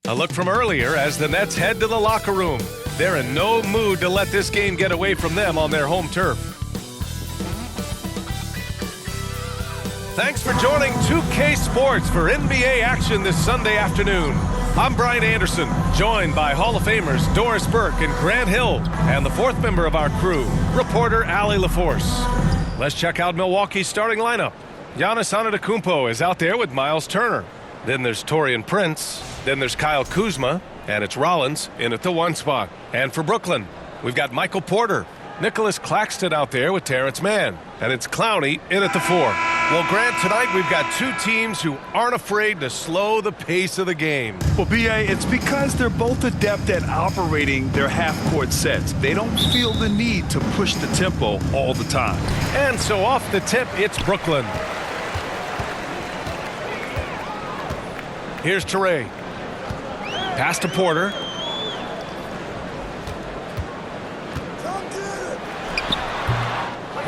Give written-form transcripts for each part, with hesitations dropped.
A look from earlier as the Nets head to the locker room. They're in no mood to let this game get away from them on their home turf. Thanks for joining 2K Sports for NBA action this Sunday afternoon. I'm Brian Anderson, joined by Hall of Famers Doris Burke and Grant Hill, and the fourth member of our crew, reporter Allie LaForce. Let's check out Milwaukee's starting lineup. Giannis Antetokounmpo is out there with Miles Turner. Then there's Taurean Prince. Then there's Kyle Kuzma, and it's Rollins in at the 1 spot. And for Brooklyn, we've got Michael Porter, Nicholas Claxton out there with Terrence Mann, and it's Clowney in at the 4. Well, Grant, tonight we've got two teams who aren't afraid to slow the pace of the game. Well, B.A., it's because they're both adept at operating their half-court sets. They don't feel the need to push the tempo all the time. And so off the tip, it's Brooklyn. Here's Toure. Pass to Porter.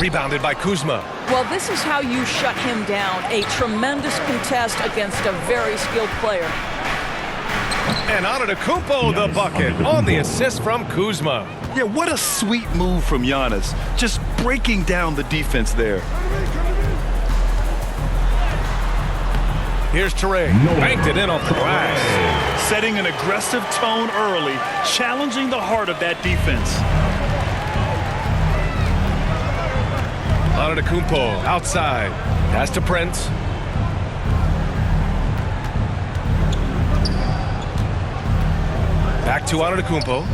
Rebounded by Kuzma. Well, this is how you shut him down. A tremendous contest against a very skilled player. And Antetokounmpo the bucket on the assist from Kuzma. Yeah, what a sweet move from Giannis. Just breaking down the defense there. Here's Toure. Banked it in off the glass. Setting an aggressive tone early, challenging the heart of that defense. Antetokounmpo outside. Pass to Prince. Back to Antetokounmpo.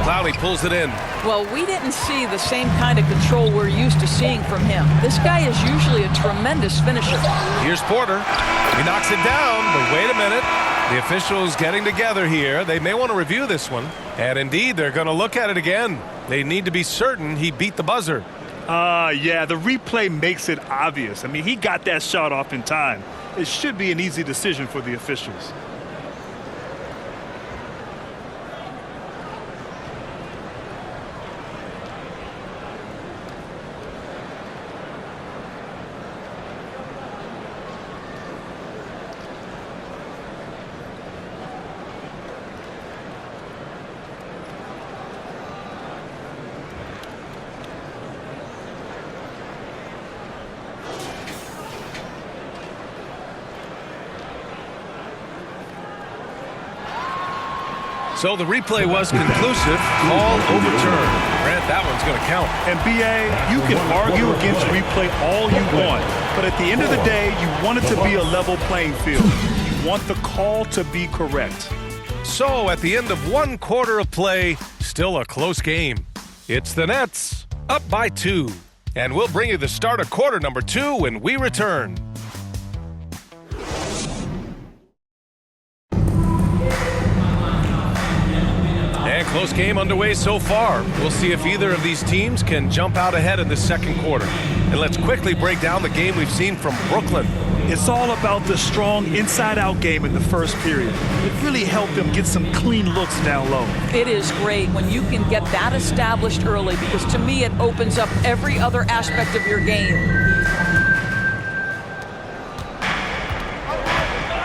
Clowney pulls it in. Well, we didn't see the same kind of control we're used to seeing from him. This guy is usually a tremendous finisher. Here's Porter. He knocks it down, but wait a minute. The officials getting together here. They may want to review this one. And indeed, they're going to look at it again. They need to be certain he beat the buzzer. Yeah, the replay makes it obvious. I mean, he got that shot off in time. It should be an easy decision for the officials. So the replay was conclusive. Call overturned. Grant, that one's going to count. And B.A., you can argue against replay all you want, but at the end of the day, you want it to be a level playing field. You want the call to be correct. So at the end of 1 quarter of play, still a close game. It's the Nets up by 2. And we'll bring you the start of quarter number 2 when we return. And close game underway so far. We'll see if either of these teams can jump out ahead in the second quarter. And let's quickly break down the game we've seen from Brooklyn. It's all about the strong inside-out game in the first period. It really helped them get some clean looks down low. It is great when you can get that established early, because to me it opens up every other aspect of your game.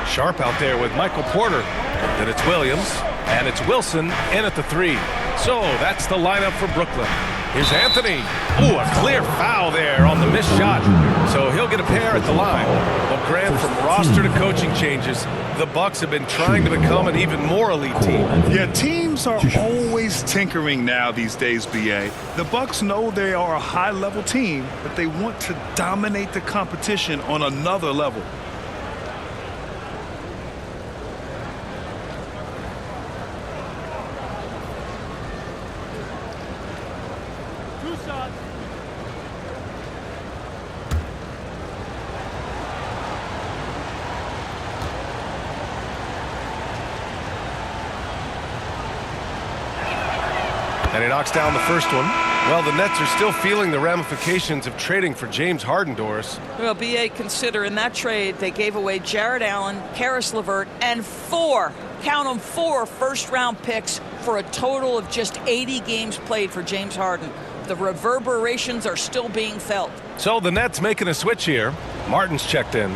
Sharp out there with Michael Porter. Then it's Williams. And it's Wilson in at the 3. So that's the lineup for Brooklyn. Here's Anthony. Ooh, a clear foul there on the missed shot. So he'll get a pair at the line. Well, Grant, from roster to coaching changes, the Bucks have been trying to become an even more elite team. Yeah, teams are always tinkering now these days, B.A. The Bucks know they are a high-level team, but they want to dominate the competition on another level. And he knocks down the first one. Well, the Nets are still feeling the ramifications of trading for James Harden, Doris. Well, B.A., consider in that trade they gave away Jared Allen, Karis LeVert, and 4, count them, 4 first-round picks for a total of just 80 games played for James Harden. The reverberations are still being felt. So the Nets making a switch here. Martin's checked in.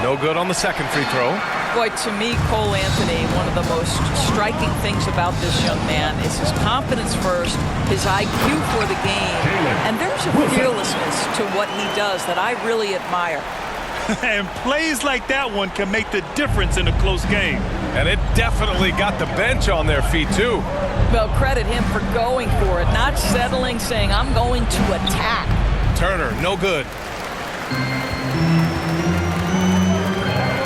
No good on the second free throw. Boy, to me, Cole Anthony, one of the most striking things about this young man is his confidence first, his IQ for the game, and there's a fearlessness to what he does that I really admire. And plays like that one can make the difference in a close game. And it definitely got the bench on their feet, too. Well, credit him for going for it, not settling, saying, I'm going to attack. Turner, no good.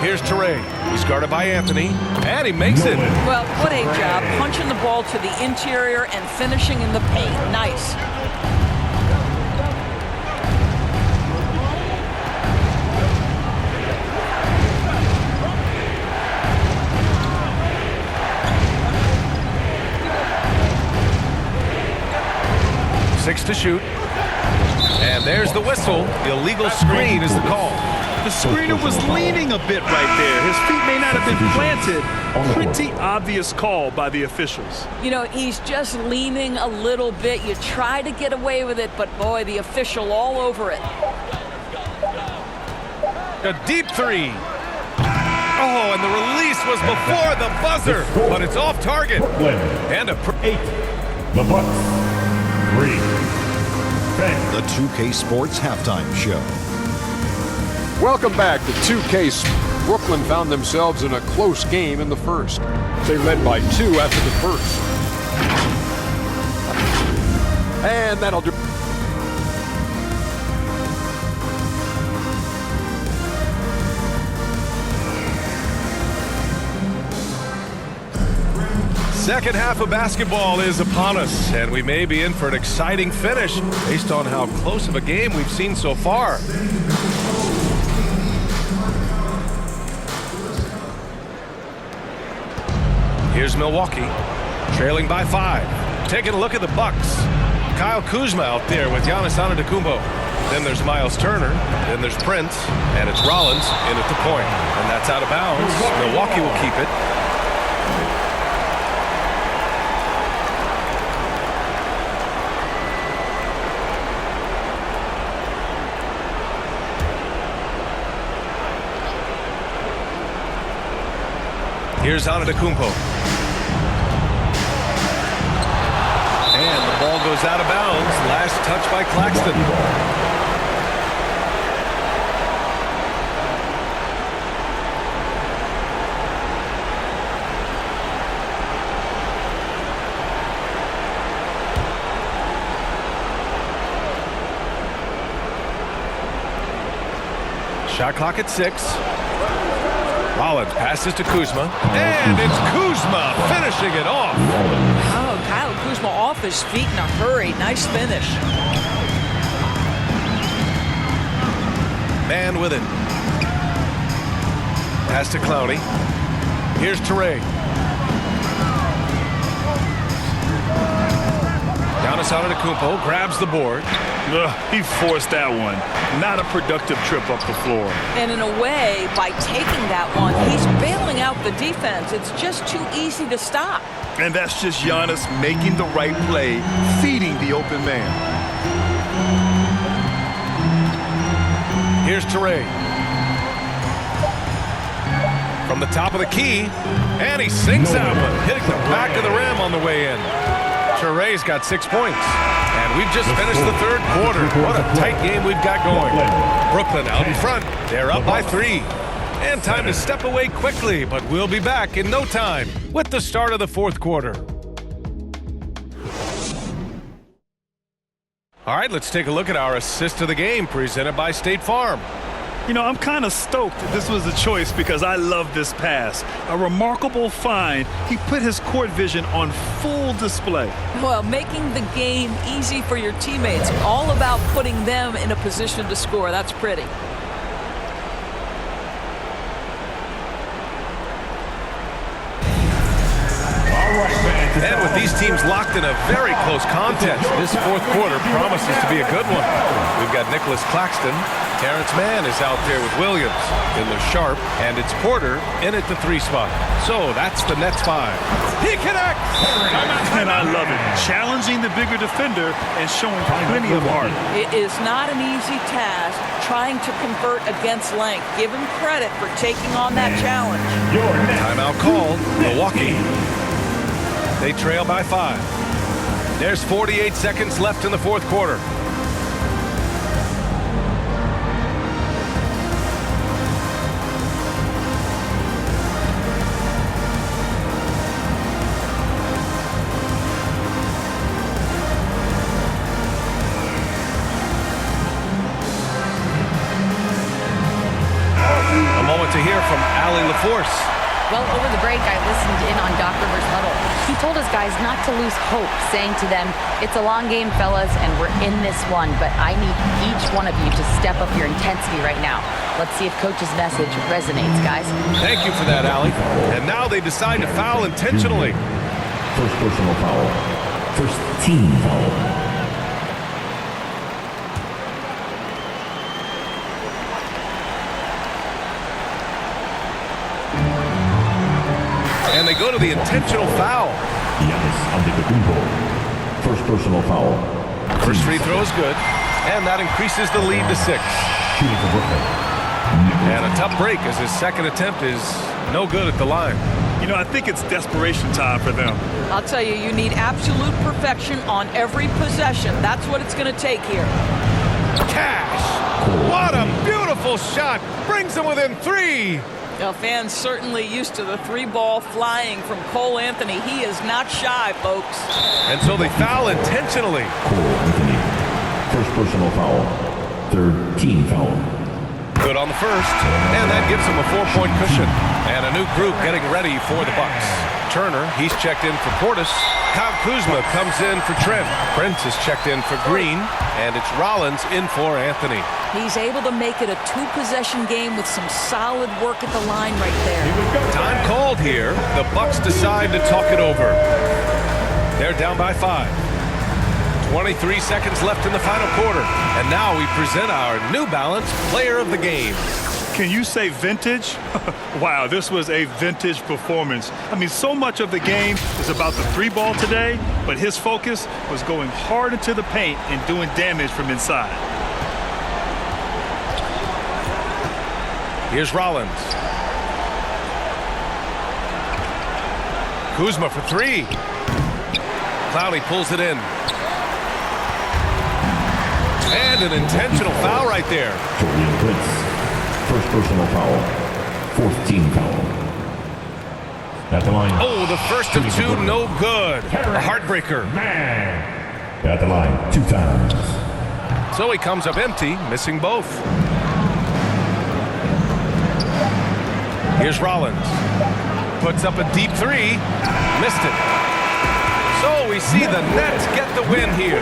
Here's Taurean. He's guarded by Anthony, and he makes it. Well, what a job. Punching the ball to the interior and finishing in the paint. Nice. Six to shoot. And there's the whistle. Illegal screen is the call. The screener was leaning a bit right there. His feet may not have been planted. Pretty obvious call by the officials. You know, he's just leaning a little bit. You try to get away with it, but boy, the official all over it. A deep three. Oh, and the release was before the buzzer, but it's off target. And a 8. The Bucks 3. The 2K Sports Halftime Show. Welcome back to 2K. Brooklyn found themselves in a close game in the first. They led by 2 after the first. And that'll do. Second half of basketball is upon us, and we may be in for an exciting finish based on how close of a game we've seen so far. Here's Milwaukee, trailing by 5. Taking a look at the Bucks. Kyle Kuzma out there with Giannis Antetokounmpo. Then there's Miles Turner. Then there's Prince. And it's Rollins in at the point. And that's out of bounds. Milwaukee will keep it. Here's Antetokounmpo. And the ball goes out of bounds. Last touch by Claxton. Shot clock at 6. Rollins passes to Kuzma, and it's Kuzma finishing it off. Oh, Kyle Kuzma off his feet in a hurry. Nice finish. Man with it. Pass to Clowney. Here's Taurean. Giannis Antetokounmpo grabs the board. He forced that one. Not a productive trip up the floor. And in a way, by taking that one, he's bailing out the defense. It's just too easy to stop. And that's just Giannis making the right play, feeding the open man. Here's Taurean. From the top of the key, and he sinks that one, hitting the back of the rim on the way in. Taurean's got 6 points. And we've just finished the third quarter. What a tight game we've got going. Brooklyn out in front. They're up by 3. And time to step away quickly, but we'll be back in no time with the start of the fourth quarter. All right, let's take a look at our assist of the game presented by State Farm. You know, I'm kind of stoked this was a choice because I love this pass. A remarkable find. He put his court vision on full display. Well, making the game easy for your teammates. All about putting them in a position to score. That's pretty. All right, fans. And with these teams locked in a very close contest, this fourth quarter promises to be a good one. We've got Nicholas Claxton. Terrence Mann is out there with Williams in the sharp, and it's Porter in at the 3 spot. So that's the Nets 5. He connects! And I love it. Challenging the bigger defender and showing plenty of heart. It is not an easy task trying to convert against length. Give him credit for taking on that challenge. Timeout called. Milwaukee. They trail by 5. There's 48 seconds left in the fourth quarter. To hear from Allie LaForce. Well, over the break, I listened in on Doc Rivers' huddle. He told his guys not to lose hope, saying to them, it's a long game, fellas, and we're in this one, but I need each one of you to step up your intensity right now. Let's see if Coach's message resonates, guys. Thank you for that, Allie. And now they decide to foul intentionally. First personal foul. First team foul. And they go to the intentional foul. Giannis Antetokounmpo. First personal foul. First free throw is good, and that increases the lead to 6. Shooting for Brooklyn. And a tough break as his second attempt is no good at the line. You know, I think it's desperation time for them. I'll tell you, you need absolute perfection on every possession. That's what it's going to take here. Cash! What a beautiful shot! Brings them within 3. Now, fans certainly used to the 3-ball flying from Cole Anthony. He is not shy, folks. And so they foul intentionally. Cole Anthony. First personal foul. Third team foul. Good on the first, and that gives them a 4-point cushion. And a new group getting ready for the Bucks. Turner, he's checked in for Portis. Kyle Kuzma comes in for Trent. Prince is checked in for Green, and it's Rollins in for Anthony. He's able to make it a 2-possession game with some solid work at the line right there. Time called here. The Bucks decide to talk it over. They're down by 5. 23 seconds left in the final quarter. And now we present our New Balance Player of the Game. Can you say vintage? Wow, this was a vintage performance. I mean, so much of the game is about the 3-ball today, but his focus was going hard into the paint and doing damage from inside. Here's Rollins. Kuzma for 3. Clowney pulls it in. And an intentional foul right there. Taurean Prince. First personal foul. Fourth team foul. At the line. Oh, the first of 2, no good. A heartbreaker. Man. At the line 2 times. So he comes up empty, missing both. Here's Rollins. Puts up a deep 3. Missed it. So we see the Nets get the win here.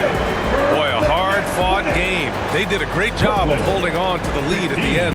Boy, a hard-fought game. They did a great job of holding on to the lead at the end.